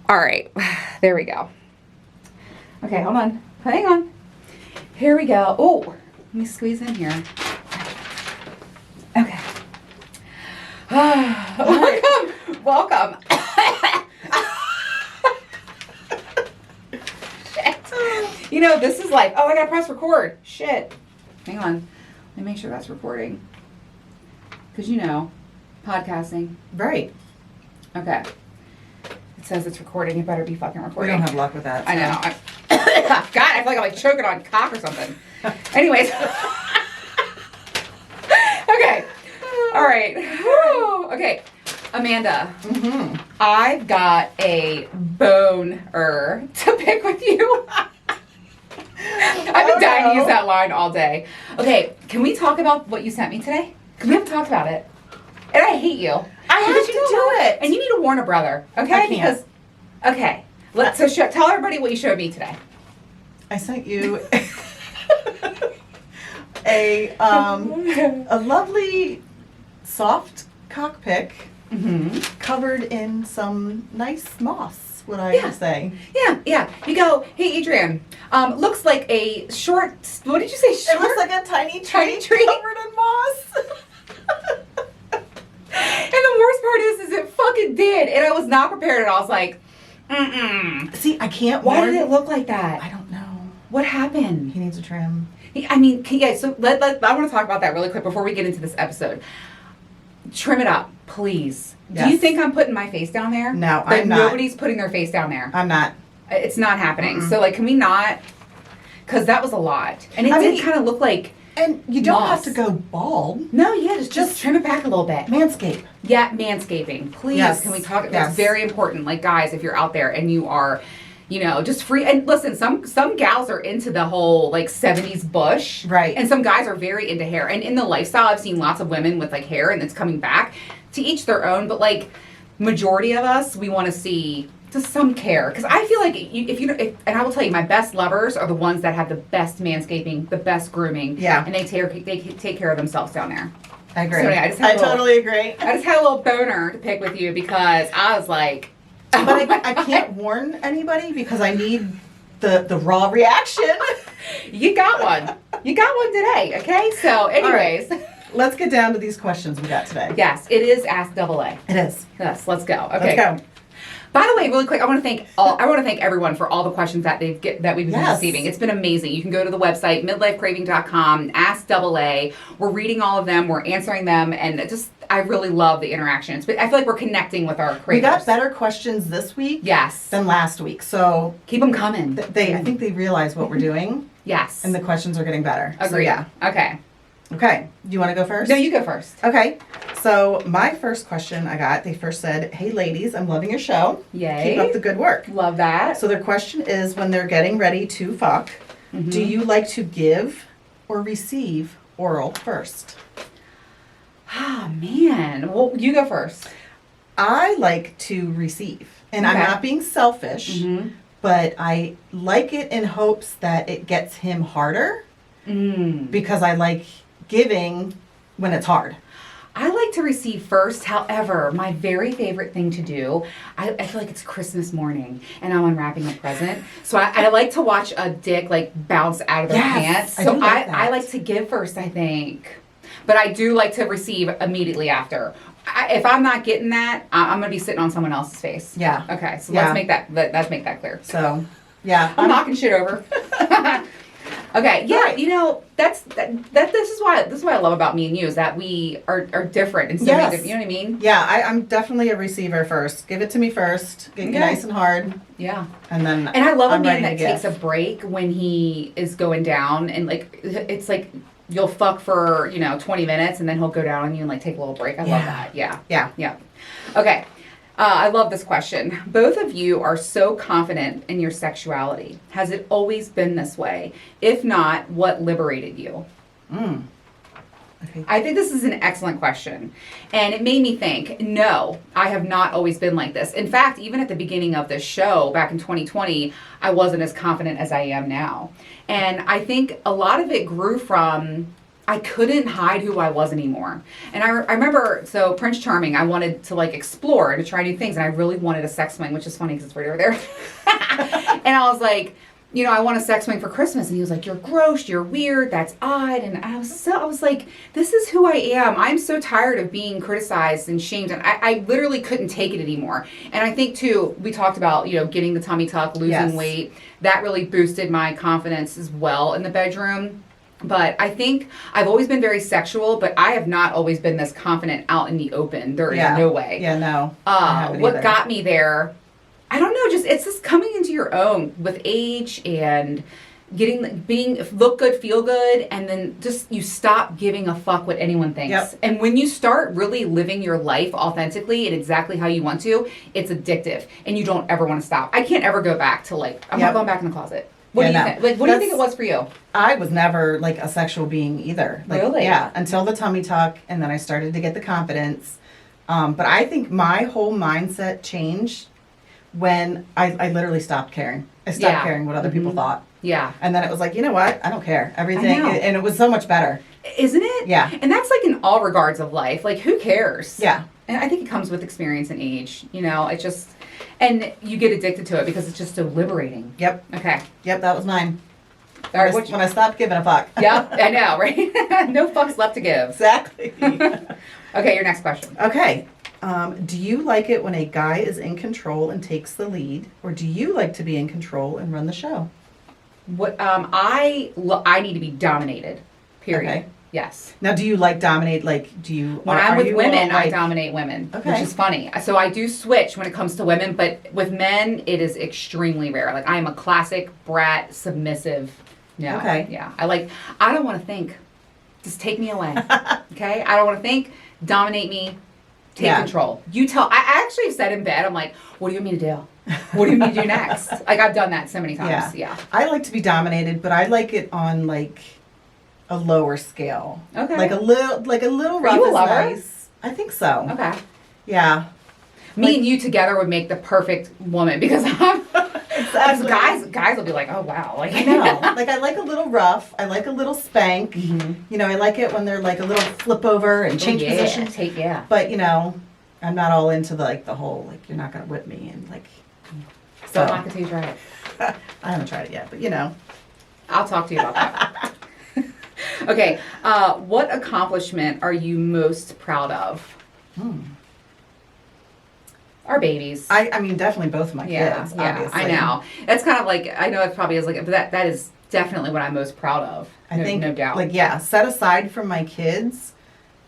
All right, there we go. Okay, hold on. Hang on. Here we go. Oh, let me squeeze in here. Okay. Welcome. Shit. You know, this is like, oh, I gotta press record. Shit. Hang on. Let me make sure that's recording. Because, you know, podcasting. Right. Okay. It says it's recording. It better be fucking recording. We don't have luck with that. I know. God, I feel like I'm like choking on cock or something. Anyways. Okay. All right. Woo. Okay. Amanda. Mm-hmm. I've got a boner to pick with you. I've been dying to use that line all day. Okay. Can we talk about what you sent me today? Because we haven't talked about it. And I hate you. I have to do it. And you need to warn a brother, okay? I can't. Because, okay. Tell everybody what you showed me today. I sent you a lovely soft cock pick covered in some nice moss, would I say. Yeah. You go, hey, Adrian, looks like a short, what did you say, short? It looks like a tiny tree covered in moss. And the worst part is it fucking did. And I was not prepared. And I was like, See, I can't Why did it look like that? I don't know. What happened? He needs a trim. So I want to talk about that really quick before we get into this episode. Trim it up, please. Yes. Do you think I'm putting my face down there? No, Like, I'm not. Nobody's putting their face down there. I'm not. It's not happening. So, like, can we not? Because that was a lot. And it did kind of look like And you don't moss. have to go bald. No, yeah, just trim it back a little bit. Manscape. Yeah, manscaping. Please, Yes. can we talk? Yes. That's very important. Like, guys, if you're out there and you are, you know, just free. And listen, some gals are into the whole, like, 70s bush. Right. And some guys are very into hair. And in the lifestyle, I've seen lots of women with, like, hair and it's coming back. To each their own. But, like, majority of us, we want to see just some care. Because I feel like and I will tell you, my best lovers are the ones that have the best manscaping, the best grooming. Yeah. And they take care of themselves down there. I agree. So, yeah, I totally agree. I just had a little boner to pick with you because I was like... But I can't warn anybody because I need the raw reaction. You got one. You got one today, okay? So, anyways. Right. Let's get down to these questions we got today. Yes, it is Ask Double A. It is. Yes, let's go. Okay. Let's go. By the way, really quick, I want to thank everyone for all the questions that we've been receiving. It's been amazing. You can go to the website midlifecraving.com, Ask Double A. We're reading all of them, we're answering them, and I really love the interactions. But I feel like we're connecting with our creators. We got better questions this week yes. than last week. So keep them coming. I think they realize what we're doing. Yes. And the questions are getting better. Agreed. So yeah. Okay. Do you want to go first? No, you go first. Okay. So my first question they first said, "Hey ladies, I'm loving your show. Yay. Keep up the good work." Love that. So their question is, when they're getting ready to fuck, do you like to give or receive oral first? Oh, man. Well, you go first. I like to receive. And Okay. I'm not being selfish, but I like it in hopes that it gets him harder because I like giving when it's hard. I like to receive first. However, my very favorite thing to do, I feel like it's Christmas morning and I'm unwrapping a present. So I like to watch a dick like bounce out of their pants. So I like to give first, I think. But I do like to receive immediately after. If I'm not getting that, I'm going to be sitting on someone else's face. Yeah. Okay, so let's make that clear. So, yeah. I'm knocking shit over. Okay, yeah, Right. you know, this is why I love about me and you is that we are different in so many different, you know what I mean? Yeah, I'm definitely a receiver first. Give it to me first. Get you nice and hard. Yeah. And then And I love I'm a man ready that to takes a break when he is going down and like it's like you'll fuck for, 20 minutes and then he'll go down on you and like take a little break. I love that. Yeah. Yeah. Okay. I love this question. Both of you are so confident in your sexuality. Has it always been this way? If not, what liberated you? Okay. I think this is an excellent question. And it made me think, no, I have not always been like this. In fact, even at the beginning of this show, back in 2020, I wasn't as confident as I am now. And I think a lot of it grew from I couldn't hide who I was anymore. And I remember, so Prince Charming, I wanted to like explore and to try new things. And I really wanted a sex swing, which is funny because it's right over there. And I was like, you know, I want a sex swing for Christmas. And he was like, you're gross, you're weird, that's odd. And I was like, this is who I am. I'm so tired of being criticized and shamed. And I literally couldn't take it anymore. And I think too, we talked about, you know, getting the tummy tuck, losing weight. That really boosted my confidence as well in the bedroom. But I think I've always been very sexual, but I have not always been this confident out in the open. There is no way. Yeah, no. What got me there, I don't know, it's just coming into your own with age and look good, feel good, and then just you stop giving a fuck what anyone thinks. Yep. And when you start really living your life authentically and exactly how you want to, it's addictive and you don't ever want to stop. I can't ever go back to I'm not going back in the closet. What do you think? Like, what do you think it was for you? I was never like a sexual being either. Like, really? Yeah, until the tummy tuck, and then I started to get the confidence. But I think my whole mindset changed when I literally stopped caring. I stopped caring what other people thought. Yeah. And then it was like, you know what? I don't care. Everything. And it was so much better. Isn't it? Yeah. And that's like in all regards of life. Like, who cares? Yeah. And I think it comes with experience and age. You know, it just... And you get addicted to it because it's just so liberating. Yep. Okay. Yep, that was mine. All right, when I stopped giving a fuck. Yep, I know, right? No fucks left to give. Exactly. Okay, your next question. Okay. Do you like it when a guy is in control and takes the lead, or do you like to be in control and run the show? What I need to be dominated. Period. Okay. Yes. Now, do you like dominate? Like, do you? When I'm with women, I dominate women, okay. which is funny. So I do switch when it comes to women, but with men, it is extremely rare. Like, I am a classic brat, submissive. No. Okay. Yeah. I don't want to think. Just take me away. Okay. I don't want to think. Dominate me. Take control. I actually said in bed, I'm like, what do you want me to do? What do you want me to do next? Like, I've done that so many times. Yeah. I like to be dominated, but I like it on like a lower scale. Okay. Like a little rough is nice. I think so. Okay. Yeah. Me and you together would make the perfect woman because I'm exactly. Guys will be like, oh wow. Like, I know. Like, I like a little rough. I like a little spank. Mm-hmm. You know, I like it when they're like a little flip over and change position. But you know, I'm not all into the whole like you're not gonna whip me and like. So I'm not gonna try it. I haven't tried it yet, but you know. I'll talk to you about that. Okay, what accomplishment are you most proud of? Our babies. I mean, definitely both of my kids, obviously. I know. That's kind of like, I know it probably is like, but that is definitely what I'm most proud of. I think, no doubt. Like, yeah, set aside from my kids,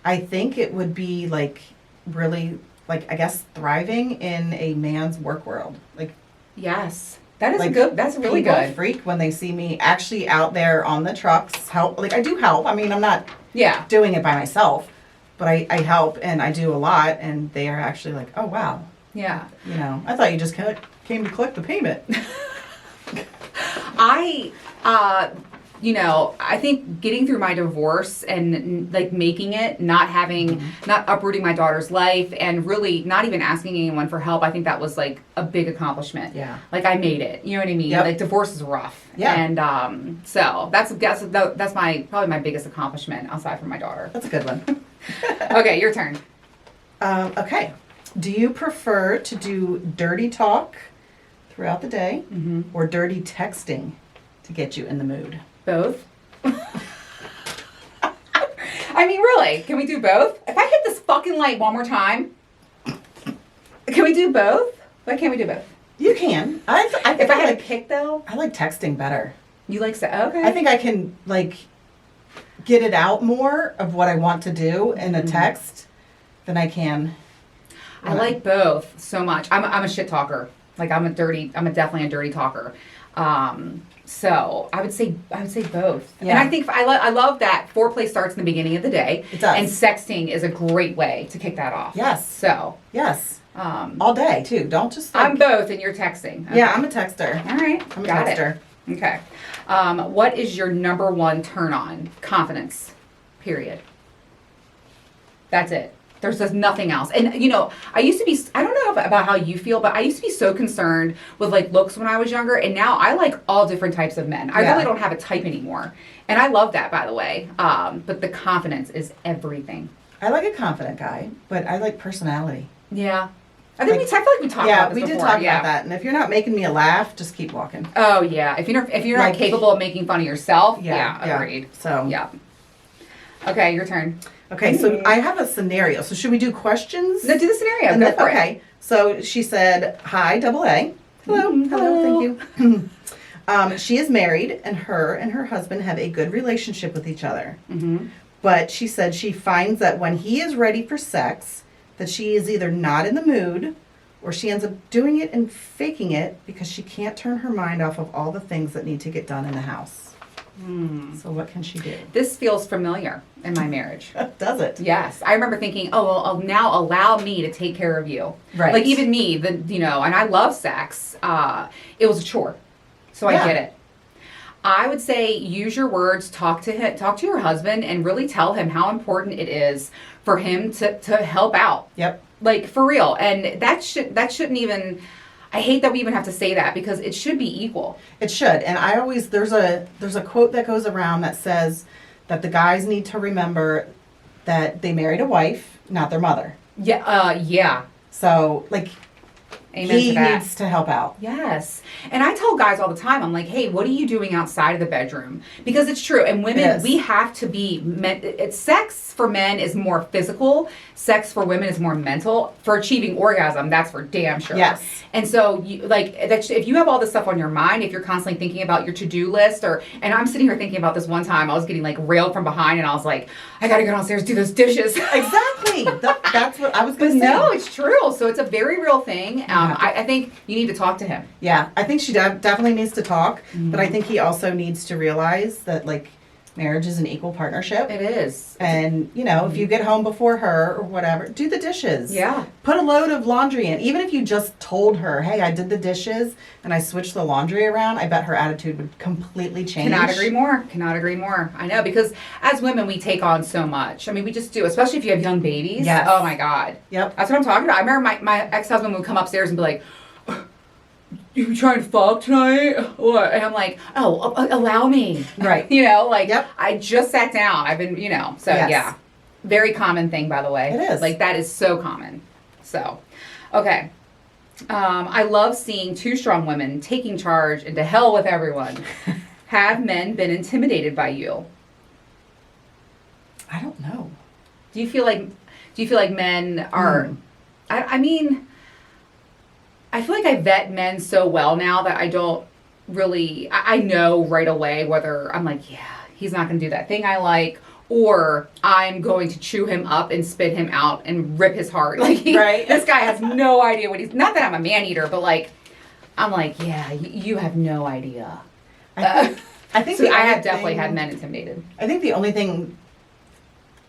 I think it would be like really, like, I guess thriving in a man's work world. Like, yes. That is good. That's really good. People freak when they see me actually out there on the trucks. Help. Like, I do help. I mean, I'm not doing it by myself, but I help and I do a lot. And they are actually like, oh, wow. Yeah. You know, I thought you just came to collect the payment. I think getting through my divorce and like making it, not uprooting my daughter's life and really not even asking anyone for help. I think that was like a big accomplishment. Yeah. Like I made it. You know what I mean? Yep. Like divorce is rough. Yeah. And so that's probably my biggest accomplishment aside from my daughter. That's a good one. Okay, your turn. Okay. Do you prefer to do dirty talk throughout the day or dirty texting to get you in the mood? Both. I mean, really, can we do both? If I hit this fucking light one more time, can we do both? Why can't we do both? You can. If I had to pick, though? I like texting better. You like okay. I think I can, like, get it out more of what I want to do in a text than I can. I like both so much. I'm a shit talker. Like I'm definitely a dirty talker. So I would say both. Yeah. And I think I love that foreplay starts in the beginning of the day. It does. And sexting is a great way to kick that off. Yes. So. Yes. All day too. Don't just. I'm both, and you're texting. Okay. Yeah, I'm a texter. All right. I'm a texter. Okay. What is your number one turn on? Confidence. Period. That's it. There's just nothing else. And, I used to be, I don't know about how you feel, but I used to be so concerned with, like, looks when I was younger. And now I like all different types of men. I really don't have a type anymore. And I love that, by the way. But the confidence is everything. I like a confident guy, but I like personality. Yeah. I feel like we talked about this before. Yeah, we did talk about that. And if you're not making me laugh, just keep walking. Oh, yeah. If you're not capable of making fun of yourself, agreed. So. Yeah. Okay, your turn. Okay, so I have a scenario. So should we do questions? No, do the scenario. Go for it. Okay, so she said, hi, double A. Hello, hello, thank you. She is married, and her husband have a good relationship with each other. Mm-hmm. But she said she finds that when he is ready for sex, that she is either not in the mood, or she ends up doing it and faking it because she can't turn her mind off of all the things that need to get done in the house. So what can she do? This feels familiar in my marriage. Does it? Yes. I remember thinking, well, now allow me to take care of you. Right. Like even me, and I love sex. It was a chore. So I get it. I would say use your words, talk to your husband, and really tell him how important it is for him to help out. Yep. Like for real. And that shouldn't even, I hate that we even have to say that because it should be equal. It should. And I always, there's a quote that goes around that says that the guys need to remember that they married a wife, not their mother. Yeah. Yeah. So like, Amen he to that. needs to help out. Yes. And I tell guys all the time, I'm like, hey, what are you doing outside of the bedroom? Because it's true. And women, we have to be, sex for men is more physical. Sex for women is more mental. For achieving orgasm, that's for damn sure. Yes. And so, if you have all this stuff on your mind, if you're constantly thinking about your to-do list, and I'm sitting here thinking about this one time, I was getting like railed from behind and I was like, I gotta go downstairs, do those dishes. Exactly. That's what I was going to say. No, it's true. So it's a very real thing. I think you need to talk to him. Yeah, I think she definitely needs to talk, but I think he also needs to realize that, like, marriage is an equal partnership. It is. And, if you get home before her or whatever, do the dishes. Yeah. Put a load of laundry in. Even if you just told her, hey, I did the dishes and I switched the laundry around, I bet her attitude would completely change. Cannot agree more. I know, because as women, we take on so much. I mean, we just do, especially if you have young babies. Yes. Oh, my God. Yep. That's what I'm talking about. I remember my ex-husband would come upstairs and be like, you trying to fuck tonight? What? And I'm like, oh, allow me. Right. Yep. I just sat down. I've been, so yes. Yeah. Very common thing, by the way. It is. Like, that is so common. So, okay. I love seeing two strong women taking charge and to hell with everyone. Have men been intimidated by you? I don't know. Do you feel like men are, I mean, I feel like I vet men so well now that I don't really, I know right away whether I'm like, yeah, he's not going to do that thing I like, or I'm going to chew him up and spit him out and rip his heart. Like, right. This guy has no idea what he's, not that I'm a man eater, but like, I'm like, yeah, you have no idea. I think so I have definitely had men intimidated. I think the only thing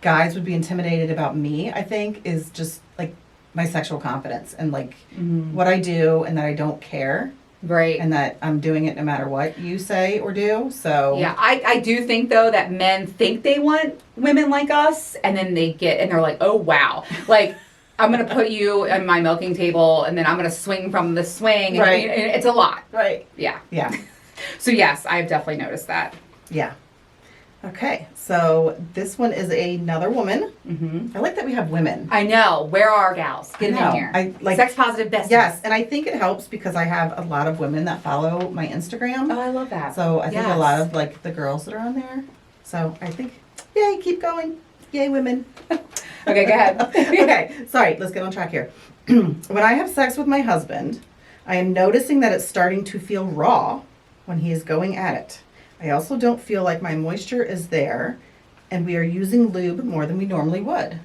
guys would be intimidated about me, I think, is just like my sexual confidence and like what I do and that I don't care. Right. And that I'm doing it no matter what you say or do. So yeah, I do think though that men think they want women like us and then they're like, oh wow. Like I'm going to put you on my milking table and then I'm going to swing from the swing. And, right. And it's a lot. Right. Yeah. Yeah. So yes, I've definitely noticed that. Yeah. Okay, so this one is another woman. Mm-hmm. I like that we have women. I know. Where are our gals? Get them in here. I like sex positive besties. Yes, and I think it helps because I have a lot of women that follow my Instagram. Oh, I love that. So I think a lot of like the girls that are on there. So I think, yay, keep going. Yay, women. Okay, go ahead. Okay, sorry, let's get on track here. When I have sex with my husband, I am noticing that it's starting to feel raw when he is going at it. I also don't feel like my moisture is there, and we are using lube more than we normally would.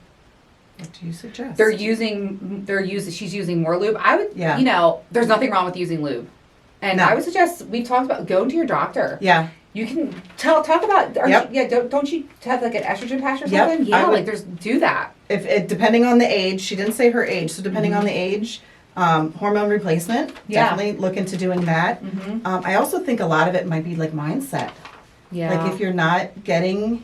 What do you suggest? She's using more lube. I would, there's nothing wrong with using lube. And I would suggest, we've talked about going to your doctor. Yeah. You can talk about, don't you have like an estrogen patch or something? Yep. Yeah, do that. If it, depending on the age, she didn't say her age, so depending on the age, hormone replacement, definitely look into doing that. Mm-hmm. I also think a lot of it might be like mindset. Yeah. Like if you're not getting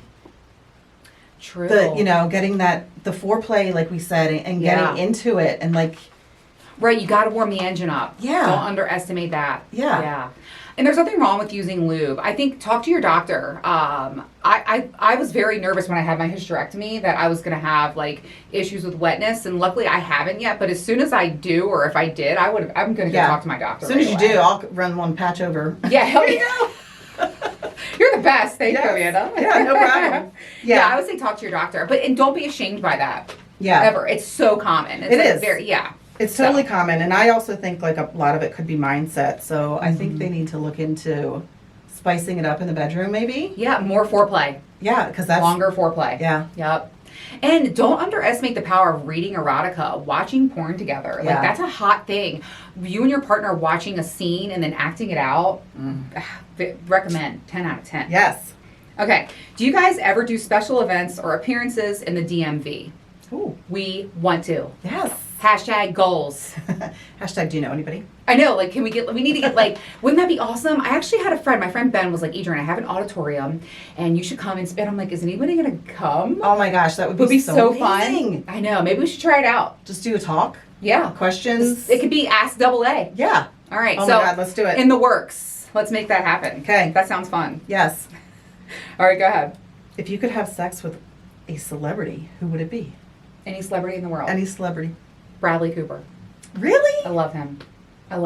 True. Getting the foreplay, like we said, and getting into it, and like. Right, you got to warm the engine up. Yeah. Don't underestimate that. Yeah. Yeah. And there's nothing wrong with using lube. I think talk to your doctor. I was very nervous when I had my hysterectomy that I was going to have like issues with wetness, and luckily I haven't yet. But as soon as I do, or if I did, I'm going to go talk to my doctor. As soon as you do, I'll run one patch over. Yeah, hell yeah. You're the best. Thank you, Amanda. Yeah, no problem. Yeah, I would say talk to your doctor, and don't be ashamed by that. Yeah. Ever. It's so common. It's it is. Very, yeah. It's totally common, and I also think like a lot of it could be mindset. So I think they need to look into spicing it up in the bedroom, maybe. Yeah, more foreplay. Yeah, because that's longer foreplay. Yeah. Yep. And don't underestimate the power of reading erotica, watching porn together. Like that's a hot thing. You and your partner watching a scene and then acting it out. Recommend 10 out of 10. Yes. Okay. Do you guys ever do special events or appearances in the DMV? Ooh. We want to. Yes. Hashtag goals. Hashtag do you know anybody? I know, like, we need to get, like, wouldn't that be awesome? I actually had a friend, my friend Ben was like, Adrian, I have an auditorium, and you should come and spin. I'm like, is anybody going to come? Oh my gosh, that would be so fun. I know, maybe we should try it out. Just do a talk? Yeah. Questions? It could be Ask Double A. Yeah. All right, oh my God, let's do it. In the works. Let's make that happen. Okay. That sounds fun. Yes. All right, go ahead. If you could have sex with a celebrity, who would it be? Any celebrity in the world. Any celebrity. Bradley Cooper. Really? I love him. I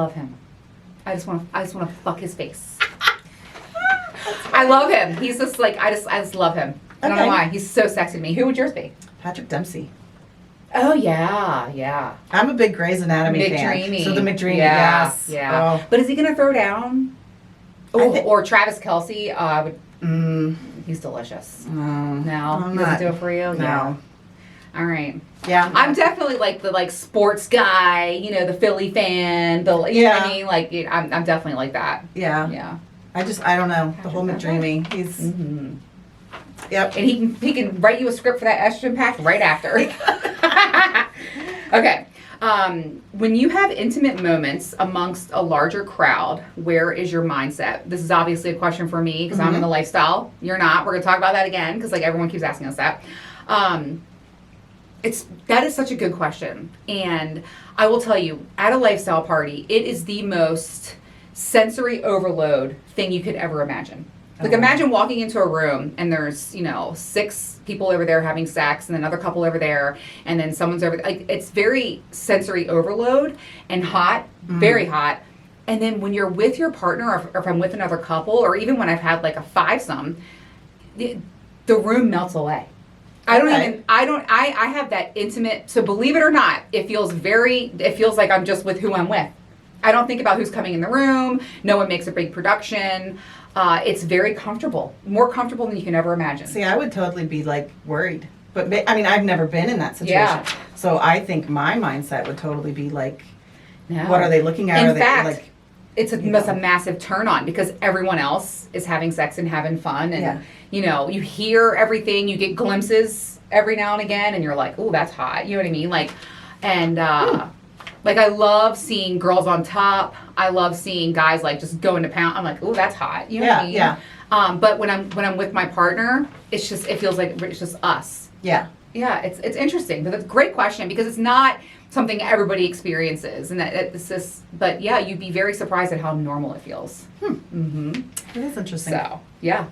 just want to fuck his face. I love him. He's just like I just love him. I don't know why. He's so sexy to me. Who would yours be? Patrick Dempsey. Oh yeah. I'm a big Grey's Anatomy fan. McDreamy. So the McDreamy, yes. Yeah. Oh. But is he gonna throw down? Or Travis Kelce? I would. He's delicious. No, he doesn't do it for you. No. Yeah. All right. Yeah. I'm definitely like the sports guy, the Philly fan, you know what I mean? Like I'm definitely like that. Yeah. Yeah. I don't know. The whole McDreamy. He's Yep. And he can write you a script for that estrogen pack right after. Okay. When you have intimate moments amongst a larger crowd, where is your mindset? This is obviously a question for me because I'm in the lifestyle. You're not. We're going to talk about that again because everyone keeps asking us that. That is such a good question. And I will tell you, at a lifestyle party, it is the most sensory overload thing you could ever imagine. Like imagine walking into a room and there's, 6 people over there having sex and another couple over there and then someone's over there. Like it's very sensory overload and hot, very hot. And then when you're with your partner or if I'm with another couple or even when I've had like a fivesome, the room melts away. I have that intimate, so believe it or not, it feels like I'm just with who I'm with. I don't think about who's coming in the room. No one makes a big production. It's very comfortable, more comfortable than you can ever imagine. See, I would totally be like worried, but I've never been in that situation. Yeah. So I think my mindset would totally be like, no. What are they looking at? In fact, it's a massive turn on because everyone else is having sex and having fun and you hear everything, you get glimpses every now and again and you're like, oh, that's hot. You know what I mean? Like, and like I love seeing girls on top. I love seeing guys like just going to pound. I'm like, oh, that's hot. You know what I mean? Yeah. But when I'm with my partner, it feels like it's just us. Yeah. Yeah, it's interesting, but that's a great question because it's not something everybody experiences, and it's just. But yeah, you'd be very surprised at how normal it feels. It is interesting. So yeah.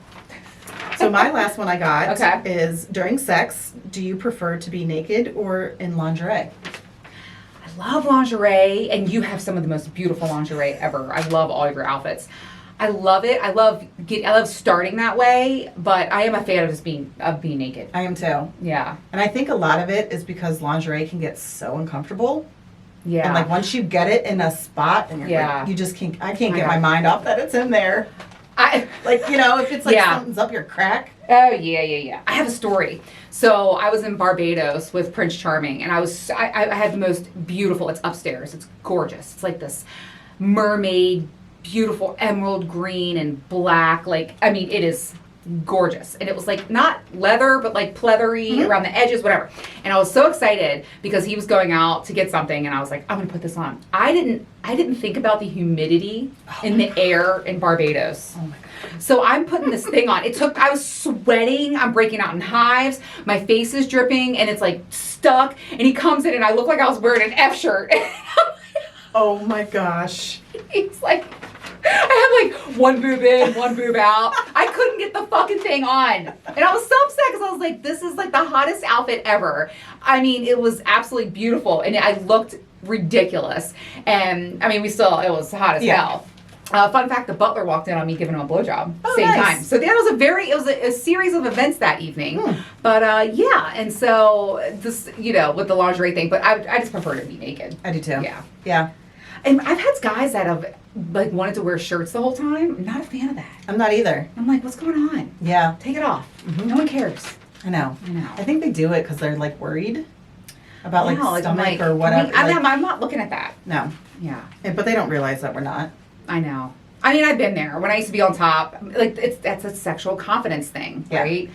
So my last one I got is during sex. Do you prefer to be naked or in lingerie? I love lingerie, and you have some of the most beautiful lingerie ever. I love all of your outfits. I love it. I love starting that way, but I am a fan of just being naked. I am too. Yeah. And I think a lot of it is because lingerie can get so uncomfortable. Yeah. And like once you get it in a spot and you're like, you just can't, I can't get my mind off that it's in there. If it's like something's up your crack. Oh, yeah. I have a story. So I was in Barbados with Prince Charming, and I had the most beautiful, it's upstairs, it's gorgeous. It's like this mermaid, beautiful emerald green and black. It is gorgeous. And it was like not leather, but like pleathery around the edges, whatever. And I was so excited because he was going out to get something and I was like, I'm gonna put this on. I didn't think about the humidity in the air in Barbados. Oh my God. So I'm putting this thing on. I was sweating. I'm breaking out in hives. My face is dripping and it's like stuck. And he comes in and I look like I was wearing an F shirt. Oh my gosh. He's like, I had like one boob in, one boob out. I couldn't get the fucking thing on. And I was so upset because I was like, this is like the hottest outfit ever. I mean, it was absolutely beautiful. And I looked ridiculous. And I mean, it was hot as hell. Fun fact, the butler walked in on me giving him a blowjob. Same time. So that was a series of events that evening. But yeah, and so this, with the lingerie thing, but I just prefer to be naked. I do too. Yeah. Yeah. And I've had guys that have like wanted to wear shirts the whole time. I'm not a fan of that. I'm not either. I'm like, what's going on? Yeah. Take it off. No one cares. I know. I know. I think they do it because they're like worried about like No, stomach like, or whatever. I'm not looking at that. No. Yeah. But they don't realize that we're not. I know. I mean, I've been there. When I used to be on top, like that's a sexual confidence thing, right?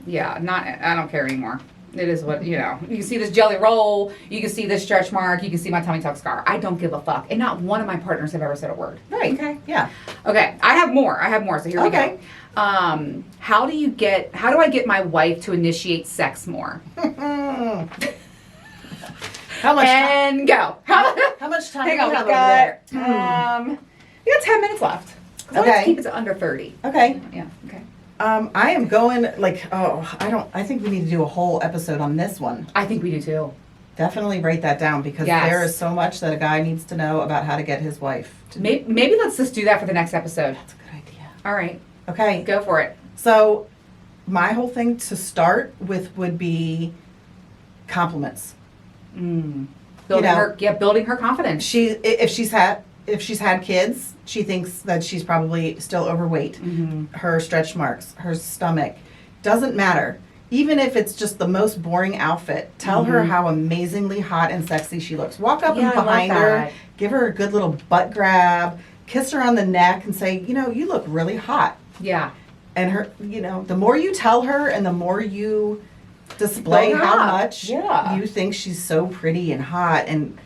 Yeah. I don't care anymore. It is what, You can see this jelly roll. You can see this stretch mark. You can see my tummy tuck scar. I don't give a fuck. And not one of my partners have ever said a word. Right. Okay. Yeah. Okay. I have more. So here we go. How do I get my wife to initiate sex more? How much And go. How much time do you have over there? We got 10 minutes left. I like to keep it to under 30. Okay. Yeah. Okay. I am going I think we need to do a whole episode on this one. I think we do too. Definitely write that down because there is so much that a guy needs to know about how to get his wife. Maybe let's just do that for the next episode. That's a good idea. All right. Okay. Go for it. So my whole thing to start with would be compliments. Building her confidence. If she's had kids, she thinks that she's probably still overweight. Her stretch marks, her stomach, doesn't matter. Even if it's just the most boring outfit, tell her how amazingly hot and sexy she looks. Walk up and behind her, give her a good little butt grab, kiss her on the neck and say, you look really hot. Yeah. And her, the more you tell her and the more you display how much you think she's so pretty and hot and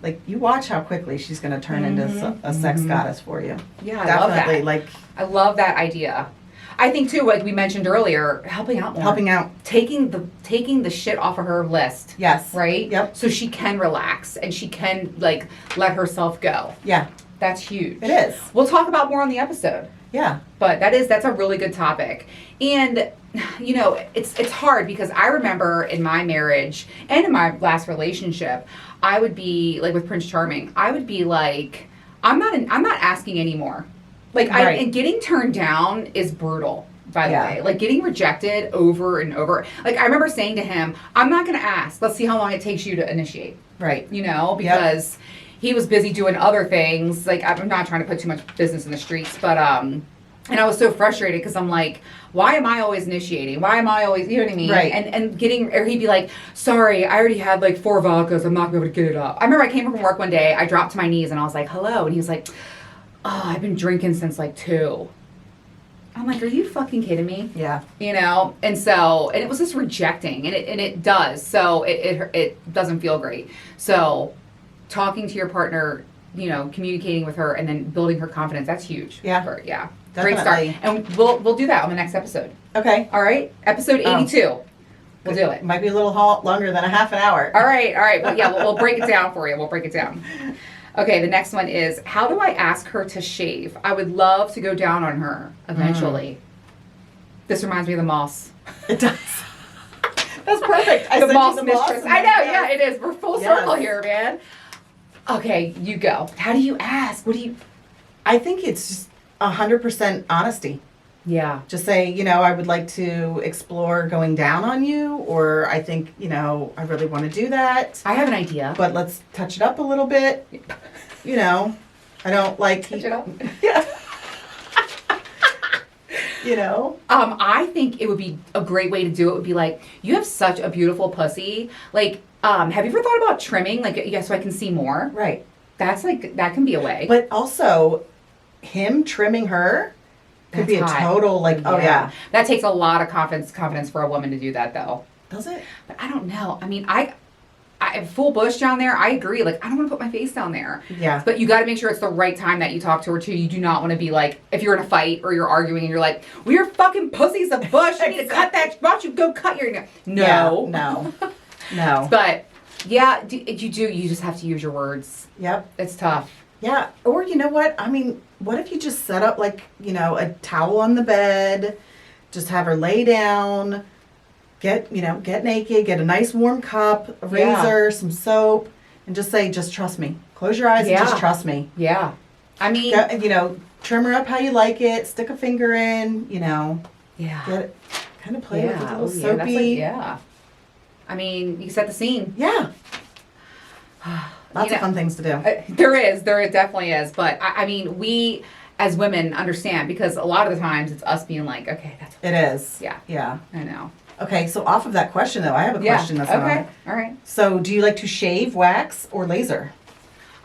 like you watch how quickly she's going to turn into a sex goddess for you. Yeah, definitely. I love that. I love that idea. I think too, like we mentioned earlier, helping out more. Taking the shit off of her list. Yes. Right? Yep. So she can relax and she can like let herself go. Yeah. That's huge. It is. We'll talk about more on the episode. Yeah. But that's a really good topic. And it's hard because I remember in my marriage and in my last relationship, I would be like with Prince Charming, I would be like, I'm not asking anymore. Like and getting turned down is brutal, by the way. Like getting rejected over and over. Like I remember saying to him, I'm not going to ask. Let's see how long it takes you to initiate. Right. Because he was busy doing other things. Like I'm not trying to put too much business in the streets, but and I was so frustrated because I'm like, why am I always initiating? Why am I always, you know what I mean? Right. And or he'd be like, sorry, I already had like 4 vodkas. I'm not going to be able to get it up. I remember I came from work one day. I dropped to my knees and I was like, hello. And he was like, oh, I've been drinking since like 2. I'm like, are you fucking kidding me? Yeah. And so, and it was just rejecting and it does. So it doesn't feel great. So talking to your partner, communicating with her and then building her confidence, that's huge. Yeah. Yeah. Definitely. Great start. And we'll do that on the next episode. Okay. All right. Episode 82. We'll do it. Might be a little longer than a half an hour. All right. But yeah, we'll break it down for you. We'll break it down. Okay. The next one is, how do I ask her to shave? I would love to go down on her eventually. This reminds me of the Moss. It does. That's perfect. The Moss mistress. I know. Yeah, it is. We're full circle here, man. Okay. You go. How do you ask? I think it's just 100% honesty. Yeah. Just say, I would like to explore going down on you, or I think, I really want to do that. I have an idea. But let's touch it up a little bit. I don't like... Touch it up? Yeah. I think it would be a great way to do it would be like, you have such a beautiful pussy. Like, have you ever thought about trimming? Like, so I can see more? Right. That's like, that can be a way. But also... him trimming her, Could be a total, like, oh yeah. That takes a lot of confidence for a woman to do that, though. Does it? But I don't know. I mean, I full bush down there, I agree. Like, I don't want to put my face down there. Yeah. But you got to make sure it's the right time that you talk to her, too. You do not want to be like, if you're in a fight or you're arguing and you're like, we're fucking pussies of bush. You need to cut that. Why don't you go cut your... No. Yeah, no. But, yeah, you just have to use your words. Yep. It's tough. Yeah. Or you know what? I mean, what if you just set up like, a towel on the bed, just have her lay down, get naked, get a nice warm cup, a razor, some soap, and just say, just trust me. Close your eyes and just trust me. Yeah. I mean, trim her up how you like it, stick a finger in, Yeah. Get it, kind of play with it a little soapy. I mean, you set the scene. Yeah. Lots of fun things to do. There definitely is. But I mean, we as women understand because a lot of the times it's us being like, okay, that's it is. Yeah. Yeah. I know. Okay, so off of that question though, I have a question that's okay. All right. So do you like to shave, wax, or laser?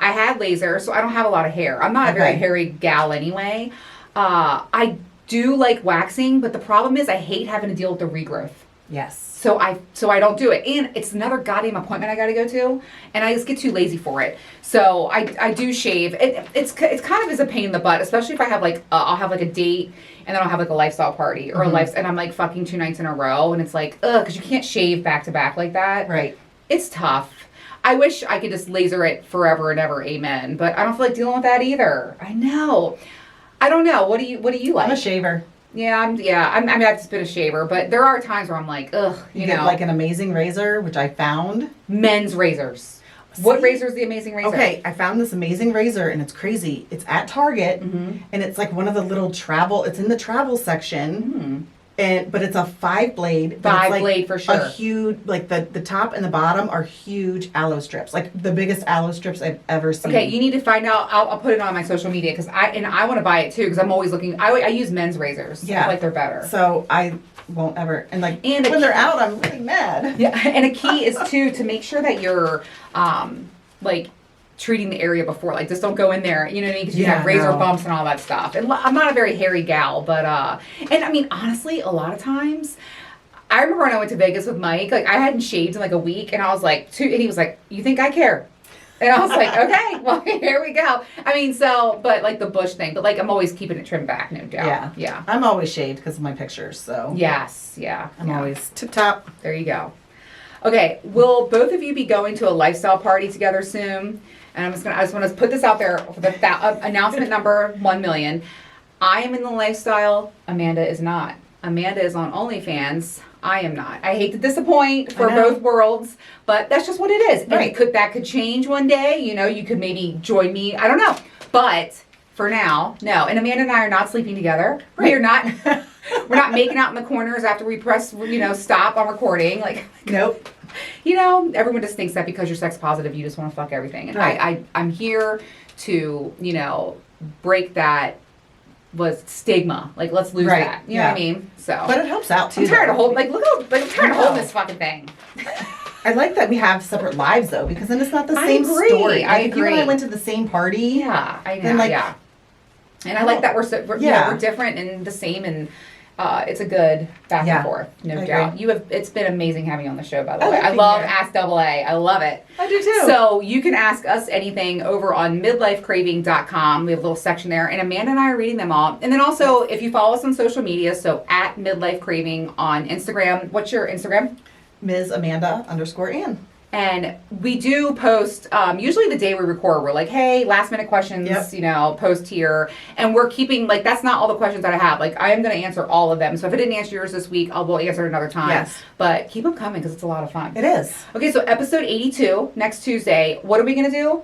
I had laser, so I don't have a lot of hair. I'm not a very hairy gal anyway. I do like waxing, but the problem is I hate having to deal with the regrowth. Yes. So I don't do it. And it's another goddamn appointment I got to go to. And I just get too lazy for it. So I do shave. It's kind of is a pain in the butt, especially if I have like, I'll have like a date and then I'll have like a lifestyle party or and I'm like fucking 2 nights in a row. And it's like, because you can't shave back to back like that. Right. It's tough. I wish I could just laser it forever and ever. Amen. But I don't feel like dealing with that either. I know. I don't know. What do you like? I'm a shaver. Yeah, I've just been a shaver, but there are times where I'm like, ugh, you get like an amazing razor, which I found. Men's razors. See? What razor is the amazing razor? Okay, I found this amazing razor, and it's crazy. It's at Target, and it's like one of the little it's in the travel section, but it's a 5-blade. 5-blade for sure. A huge, like the top and the bottom are huge aloe strips, like the biggest aloe strips I've ever seen. Okay, you need to find out. I'll put it on my social media because I want to buy it too because I'm always looking. I use men's razors. Yeah, I feel like they're better. So I won't ever and when they're out, I'm really mad. Yeah, and a key is too to make sure that you're treating the area before. Like, just don't go in there, you know what I mean? Because you have razor bumps and all that stuff. And I'm not a very hairy gal, but, and I mean, honestly, a lot of times, I remember when I went to Vegas with Mike, like, I hadn't shaved in like a week, and I was like, and he was like, you think I care? And I was like, okay, well, here we go. I mean, but like the bush thing, but like, I'm always keeping it trimmed back, no doubt. Yeah. I'm always shaved because of my pictures, so. Yes, yeah. I'm always tip-top. There you go. Okay, will both of you be going to a lifestyle party together soon? And I just want to put this out there for the announcement number 1 million. I am in the lifestyle. Amanda is not. Amanda is on OnlyFans. I am not. I hate to disappoint for both worlds, but that's just what it is. Right. And that could change one day. You could maybe join me. I don't know. But for now, no. And Amanda and I are not sleeping together. Right. We are not. We're not making out in the corners after we press, stop on recording. Like, nope. Everyone just thinks that because you're sex positive, you just want to fuck everything. And I'm here to, break that stigma. Like, let's lose that. You know what I mean? So, but it helps out too. I'm tired of holding. I'm tired of holding this fucking thing. I like that we have separate lives though, because then it's not the same story. I agree. If you and I went to the same party. Yeah, I know. And I like that we're different and the same, and it's a good back and forth, no doubt. It's been amazing having you on the show, by the way. I love Ask AA. I love it. I do too. So you can ask us anything over on midlifecraving.com. We have a little section there, and Amanda and I are reading them all. And then also, if you follow us on social media, so at Midlife Craving on Instagram. What's your Instagram? Ms. Amanda_Ann. And we do post, usually the day we record, we're like, hey, last minute questions, post here. And we're keeping, that's not all the questions that I have. Like, I am going to answer all of them. So if I didn't answer yours this week, we'll answer it another time. Yes. But keep them coming because it's a lot of fun. It is. Okay, so episode 82, next Tuesday. What are we going to do?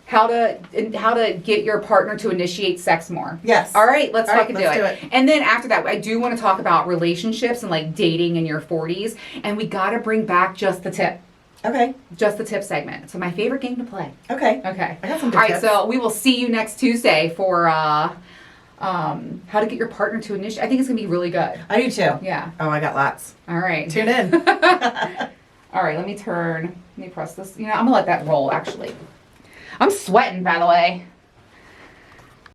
How to get your partner to initiate sex more. Yes. All right, let's fucking do it. And then after that, I do want to talk about relationships and dating in your 40s. And we got to bring back Just the Tip. Okay. Just the Tip segment. So my favorite game to play. Okay. I got some good All right, tips. so we will see you next Tuesday for how to get your partner to initiate. I think it's going to be really good. I do too. Yeah. Oh, I got lots. All right. Tune in. All right, let me press this. I'm going to let that roll, actually. I'm sweating, by the way.